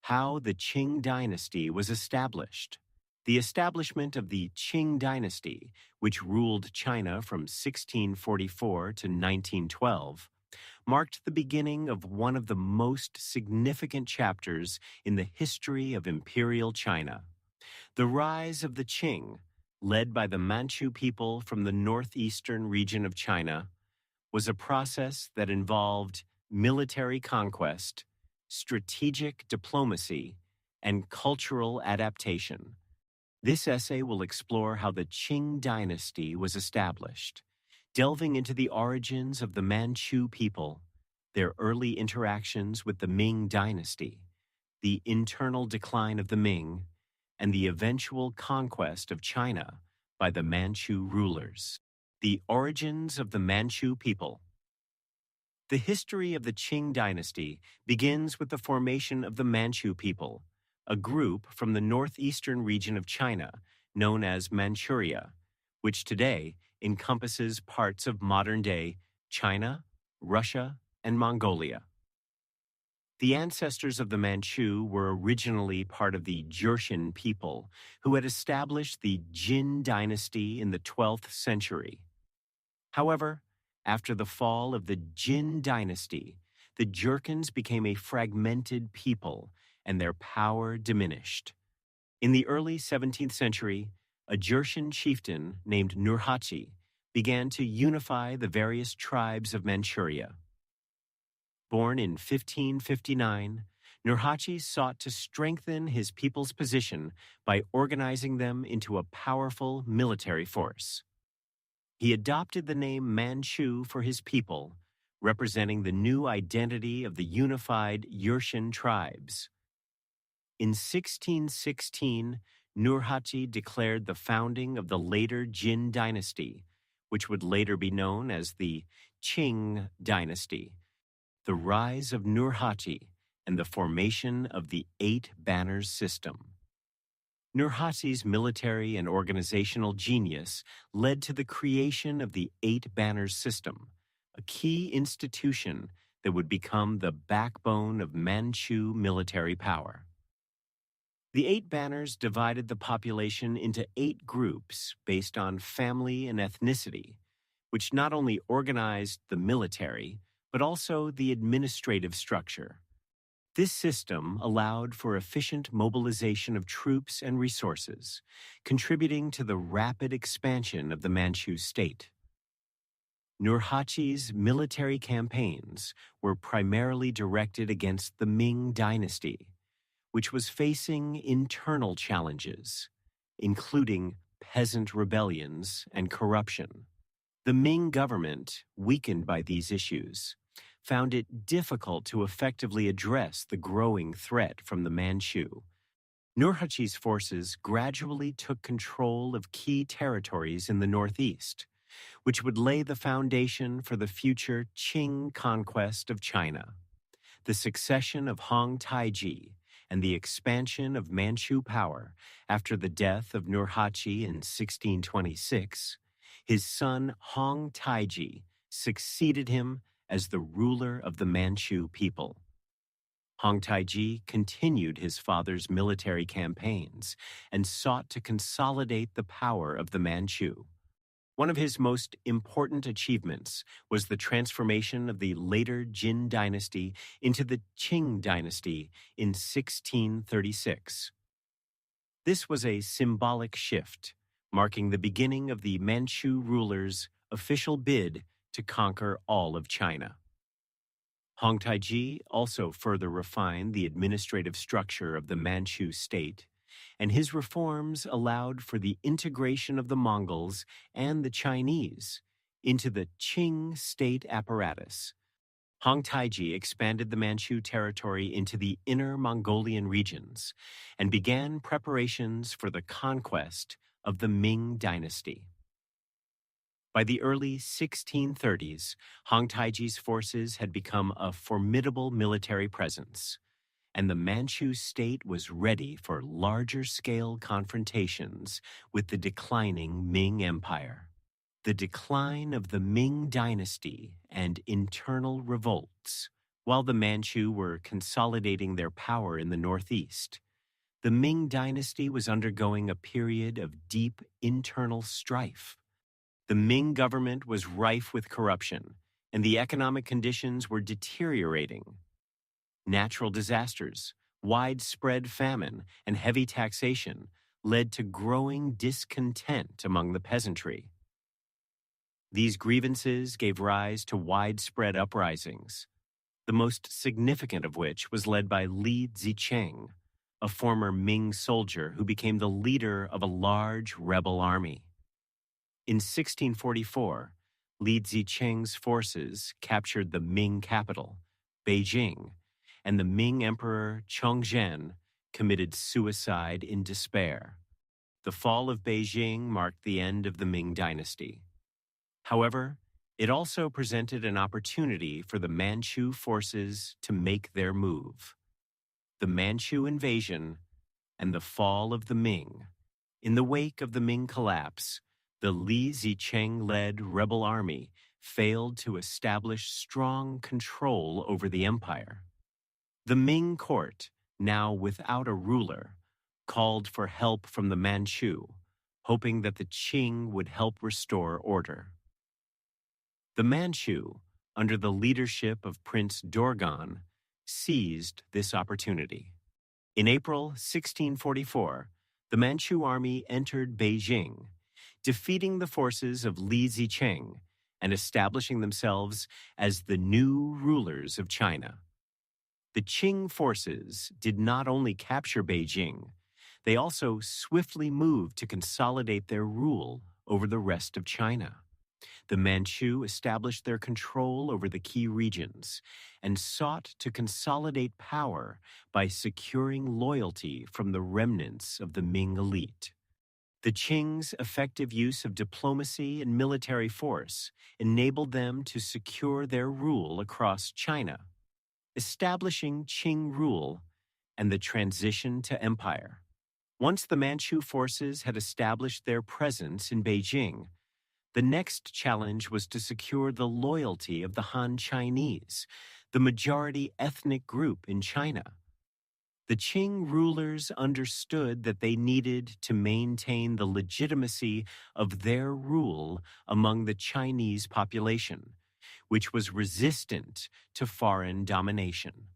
How the Qing Dynasty was established. The establishment of the Qing Dynasty, which ruled China from 1644 to 1912, marked the beginning of one of the most significant chapters in the history of Imperial China. The rise of the Qing, led by the Manchu people from the northeastern region of China, was a process that involved military conquest, strategic diplomacy, and cultural adaptation. This essay will explore how the Qing Dynasty was established, delving into the origins of the Manchu people, their early interactions with the Ming Dynasty, the internal decline of the Ming, and the eventual conquest of China by the Manchu rulers. The origins of the Manchu people. The history of the Qing Dynasty begins with the formation of the Manchu people, a group from the northeastern region of China known as Manchuria, which today encompasses parts of modern-day China, Russia, and Mongolia. The ancestors of the Manchu were originally part of the Jurchen people, who had established the Qing Dynasty in the 12th century. However, after the fall of the Qing Dynasty, the Jurchens became a fragmented people, and their power diminished. In the early 17th century, a Jurchen chieftain named Nurhaci began to unify the various tribes of Manchuria. Born in 1559, Nurhaci sought to strengthen his people's position by organizing them into a powerful military force. He adopted the name Manchu for his people, representing the new identity of the unified Jurchen tribes. In 1616, Nurhaci declared the founding of the later Qing Dynasty, which would later be known as the Qing Dynasty, the rise of Nurhaci, and the formation of the Eight Banners system. Nurhaci's military and organizational genius led to the creation of the Eight Banners system, a key institution that would become the backbone of Manchu military power. The Eight Banners divided the population into 8 groups based on family and ethnicity, which not only organized the military, but also the administrative structure. This system allowed for efficient mobilization of troops and resources, contributing to the rapid expansion of the Manchu state. Nurhaci's military campaigns were primarily directed against the Ming Dynasty, which was facing internal challenges, including peasant rebellions and corruption. The Ming government, weakened by these issues, found it difficult to effectively address the growing threat from the Manchu. Nurhaci's forces gradually took control of key territories in the northeast, which would lay the foundation for the future Qing conquest of China. The succession of Hong Taiji and the expansion of Manchu power after the death of Nurhaci in 1626, his son Hong Taiji succeeded him as the ruler of the Manchu people. Hong Taiji continued his father's military campaigns and sought to consolidate the power of the Manchu. One of his most important achievements was the transformation of the later Qing Dynasty into the Qing Dynasty in 1636. This was a symbolic shift, marking the beginning of the Manchu rulers' official bid to conquer all of China. Hong Taiji also further refined the administrative structure of the Manchu state, and his reforms allowed for the integration of the Mongols and the Chinese into the Qing state apparatus. Hong Taiji expanded the Manchu territory into the inner Mongolian regions and began preparations for the conquest of the Ming Dynasty. By the early 1630s, Hong Taiji's forces had become a formidable military presence, and the Manchu state was ready for larger-scale confrontations with the declining Ming Empire. The decline of the Ming Dynasty and internal revolts While the Manchu were consolidating their power in the northeast, the Ming dynasty was undergoing a period of deep internal strife. The Ming government was rife with corruption, and the economic conditions were deteriorating. Natural disasters, widespread famine, and heavy taxation led to growing discontent among the peasantry. These grievances gave rise to widespread uprisings, the most significant of which was led by Li Zicheng, a former Ming soldier who became the leader of a large rebel army. In 1644, Li Zicheng's forces captured the Ming capital, Beijing, and the Ming Emperor Chongzhen committed suicide in despair. The fall of Beijing marked the end of the Ming dynasty. However, it also presented an opportunity for the Manchu forces to make their move. The Manchu invasion and the fall of the Ming. In the wake of the Ming collapse, the Li Zicheng-led rebel army failed to establish strong control over the empire. The Ming court, now without a ruler, called for help from the Manchu, hoping that the Qing would help restore order. The Manchu, under the leadership of Prince Dorgan, seized this opportunity. In April 1644, the Manchu army entered Beijing, defeating the forces of Li Zicheng and establishing themselves as the new rulers of China. The Qing forces did not only capture Beijing, they also swiftly moved to consolidate their rule over the rest of China. The Manchu established their control over the key regions and sought to consolidate power by securing loyalty from the remnants of the Ming elite. The Qing's effective use of diplomacy and military force enabled them to secure their rule across China, establishing Qing rule and the transition to empire. Once the Manchu forces had established their presence in Beijing, the next challenge was to secure the loyalty of the Han Chinese, the majority ethnic group in China. The Qing rulers understood that they needed to maintain the legitimacy of their rule among the Chinese population, which was resistant to foreign domination.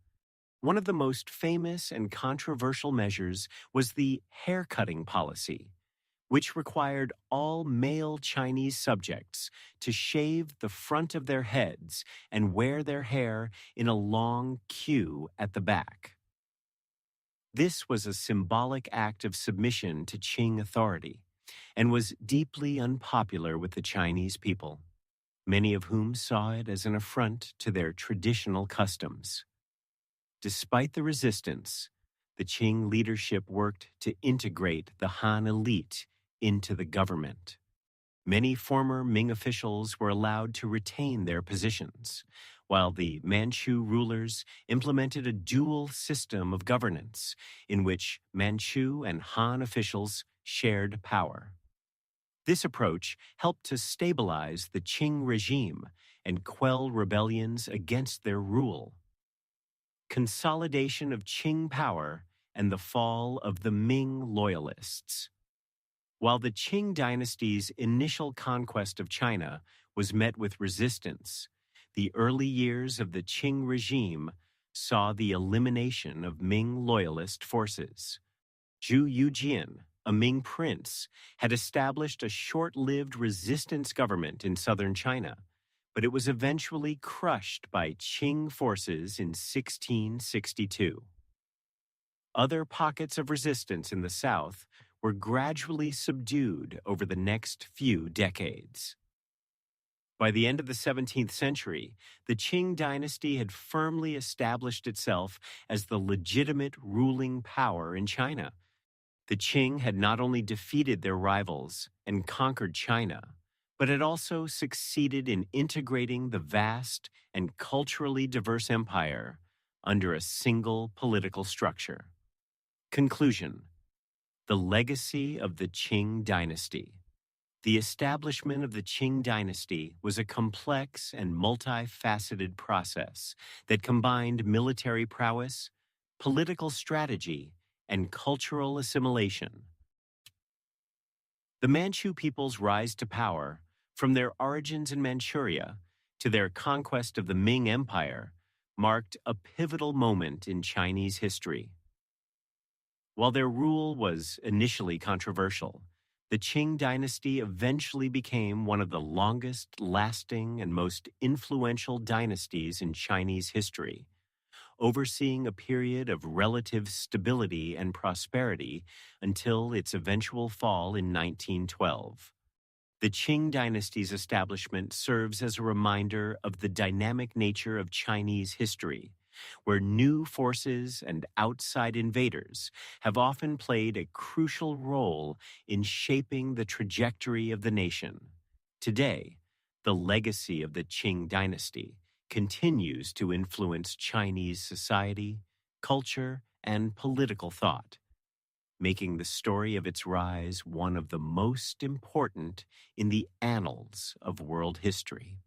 One of the most famous and controversial measures was the haircutting policy, which required all male Chinese subjects to shave the front of their heads and wear their hair in a long queue at the back. This was a symbolic act of submission to Qing authority and was deeply unpopular with the Chinese people, many of whom saw it as an affront to their traditional customs. Despite the resistance, the Qing leadership worked to integrate the Han elite into the government. Many former Ming officials were allowed to retain their positions, while the Manchu rulers implemented a dual system of governance in which Manchu and Han officials shared power. This approach helped to stabilize the Qing regime and quell rebellions against their rule. Consolidation of Qing power and the fall of the Ming loyalists. While the Qing dynasty's initial conquest of China was met with resistance, the early years of the Qing regime saw the elimination of Ming loyalist forces. Zhu Yujian, a Ming prince, had established a short-lived resistance government in southern China, but it was eventually crushed by Qing forces in 1662. Other pockets of resistance in the south were gradually subdued over the next few decades. By the end of the 17th century, the Qing dynasty had firmly established itself as the legitimate ruling power in China. The Qing had not only defeated their rivals and conquered China, but had also succeeded in integrating the vast and culturally diverse empire under a single political structure. Conclusion: the legacy of the Qing dynasty. The establishment of the Qing Dynasty was a complex and multifaceted process that combined military prowess, political strategy, and cultural assimilation. The Manchu people's rise to power, from their origins in Manchuria to their conquest of the Ming Empire, marked a pivotal moment in Chinese history. While their rule was initially controversial, the Qing dynasty eventually became one of the longest lasting and most influential dynasties in Chinese history, overseeing a period of relative stability and prosperity until its eventual fall in 1912. The Qing dynasty's establishment serves as a reminder of the dynamic nature of Chinese history, where new forces and outside invaders have often played a crucial role in shaping the trajectory of the nation. Today, the legacy of the Qing dynasty continues to influence Chinese society, culture, and political thought, making the story of its rise one of the most important in the annals of world history.